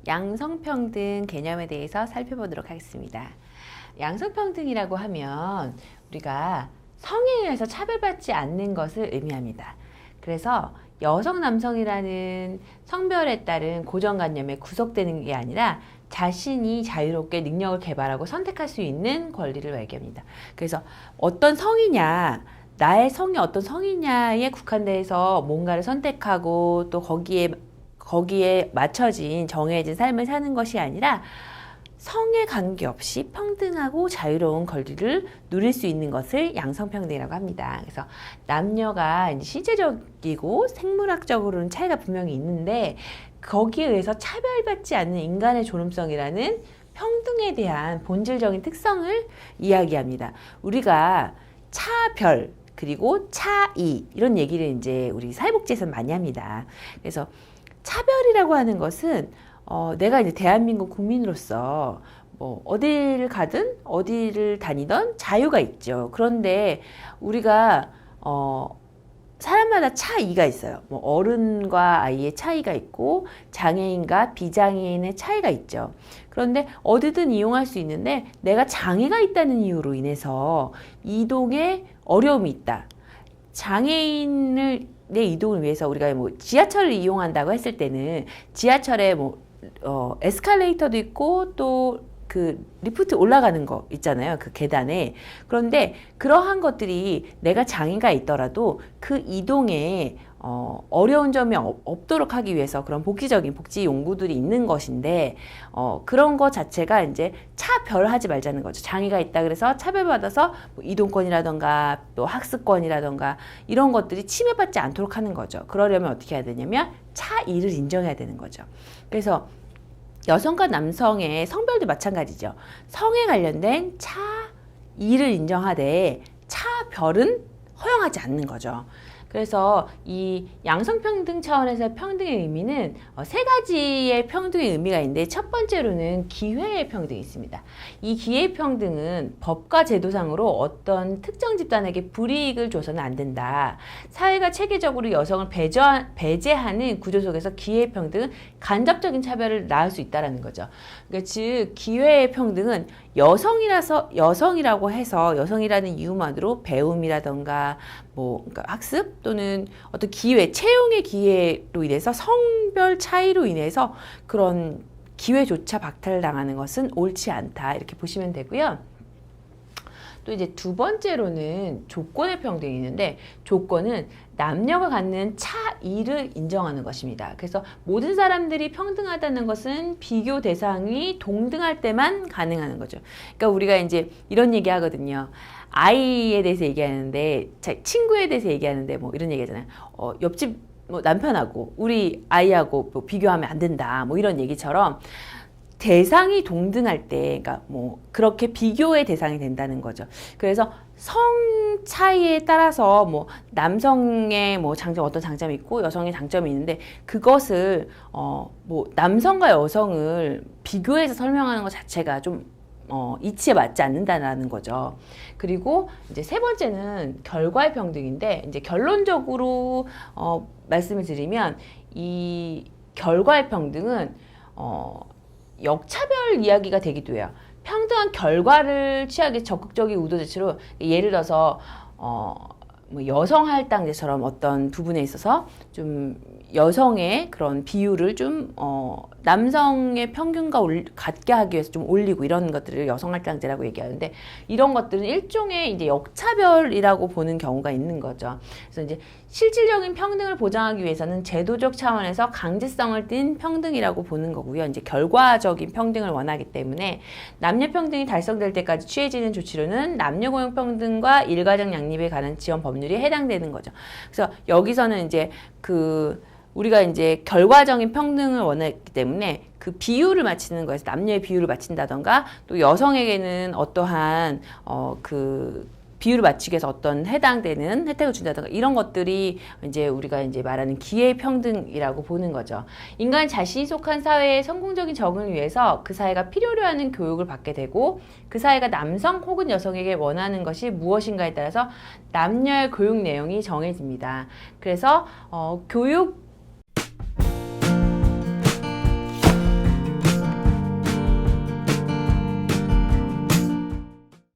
양성평등 개념에 대해서 살펴보도록 하겠습니다. 양성평등이라고 하면 우리가 성에 의해서 차별받지 않는 것을 의미합니다. 그래서 여성, 남성이라는 성별에 따른 고정관념에 구속되는 게 아니라 자신이 자유롭게 능력을 개발하고 선택할 수 있는 권리를 말합니다. 그래서 어떤 성이냐, 나의 성이 어떤 성이냐에 국한돼서 뭔가를 선택하고 또 거기에 맞춰진 정해진 삶을 사는 것이 아니라 성에 관계없이 평등하고 자유로운 권리를 누릴 수 있는 것을 양성평등이라고 합니다. 그래서 남녀가 이제 신체적이고 생물학적으로는 차이가 분명히 있는데 거기에 의해서 차별받지 않는 인간의 존엄성이라는 평등에 대한 본질적인 특성을 이야기합니다. 우리가 차별 그리고 차이 이런 얘기를 이제 우리 사회복지에서 많이 합니다. 그래서 차별이라고 하는 것은 내가 이제 대한민국 국민으로서 뭐 어디를 가든 어디를 다니던 자유가 있죠. 그런데 우리가 사람마다 차이가 있어요. 뭐 어른과 아이의 차이가 있고 장애인과 비장애인의 차이가 있죠. 그런데 어디든 이용할 수 있는데 내가 장애가 있다는 이유로 인해서 이동에 어려움이 있다. 장애인을 내 이동을 위해서 우리가 뭐 지하철을 이용한다고 했을 때는 지하철에 뭐 에스컬레이터도 있고 또 그 리프트 올라가는 거 있잖아요. 그 계단에. 그런데 그러한 것들이 내가 장애가 있더라도 그 이동에 어려운 점이 없도록 하기 위해서 그런 복지적인 복지 용구들이 있는 것인데 그런 것 자체가 이제 차별하지 말자는 거죠. 장애가 있다 그래서 차별받아서 뭐 이동권이라던가 또 학습권이라던가 이런 것들이 침해받지 않도록 하는 거죠. 그러려면 어떻게 해야 되냐면 차이를 인정해야 되는 거죠. 그래서 여성과 남성의 성별도 마찬가지죠. 성에 관련된 차이를 인정하되 차별은 허용하지 않는 거죠. 그래서 이 양성평등 차원에서 평등의 의미는 세 가지의 평등의 의미가 있는데 첫 번째로는 기회의 평등이 있습니다. 이 기회의 평등은 법과 제도상으로 어떤 특정 집단에게 불이익을 줘서는 안 된다. 사회가 체계적으로 여성을 배제하는 구조 속에서 기회의 평등은 간접적인 차별을 낳을 수 있다는 거죠. 그러니까 즉 기회의 평등은 여성이라고 해서 여성이라는 이유만으로 배움이라던가 그러니까 학습 또는 어떤 기회, 채용의 기회로 인해서 성별 차이로 인해서 그런 기회조차 박탈당하는 것은 옳지 않다. 이렇게 보시면 되고요. 또 이제 두 번째로는 조건의 평등이 있는데 조건은 남녀가 갖는 차이를 인정하는 것입니다. 그래서 모든 사람들이 평등하다는 것은 비교 대상이 동등할 때만 가능한 거죠. 그러니까 우리가 이제 이런 얘기 하거든요. 아이에 대해서 얘기하는데, 친구에 대해서 얘기하는데 뭐 이런 얘기 하잖아요. 옆집 뭐 남편하고 우리 아이하고 뭐 비교하면 안 된다. 뭐 이런 얘기처럼 대상이 동등할 때, 그러니까 뭐 그렇게 비교의 대상이 된다는 거죠. 그래서 성 차이에 따라서 뭐 남성의 뭐 어떤 장점이 있고 여성의 장점이 있는데 그것을 뭐 남성과 여성을 비교해서 설명하는 것 자체가 좀 이치에 맞지 않는다는 거죠. 그리고 이제 세 번째는 결과의 평등인데 이제 결론적으로 말씀을 드리면 이 결과의 평등은 역차별 이야기가 되기도 해요. 평등한 결과를 취하기 적극적인 의도 자체로 예를 들어서 뭐 여성 할당제처럼 어떤 부분에 있어서 좀 여성의 그런 비율을 좀 남성의 평균과 같게 하기 위해서 좀 올리고 이런 것들을 여성 할당제라고 얘기하는데 이런 것들은 일종의 이제 역차별이라고 보는 경우가 있는 거죠. 그래서 이제 실질적인 평등을 보장하기 위해서는 제도적 차원에서 강제성을 띤 평등이라고 보는 거고요. 이제 결과적인 평등을 원하기 때문에 남녀 평등이 달성될 때까지 취해지는 조치로는 남녀 고용 평등과 일가정 양립에 관한 지원 법률이 해당되는 거죠. 그래서 여기서는 이제 우리가 이제 결과적인 평등을 원했기 때문에 그 비율을 맞추는 거에서 남녀의 비율을 맞춘다던가 또 여성에게는 어떠한 비율을 맞추기 위해서 어떤 해당되는 혜택을 준다던가 이런 것들이 이제 우리가 이제 말하는 기회 평등이라고 보는 거죠. 인간 자신이 속한 사회의 성공적인 적응을 위해서 그 사회가 필요로 하는 교육을 받게 되고 그 사회가 남성 혹은 여성에게 원하는 것이 무엇인가에 따라서 남녀의 교육 내용이 정해집니다. 그래서 교육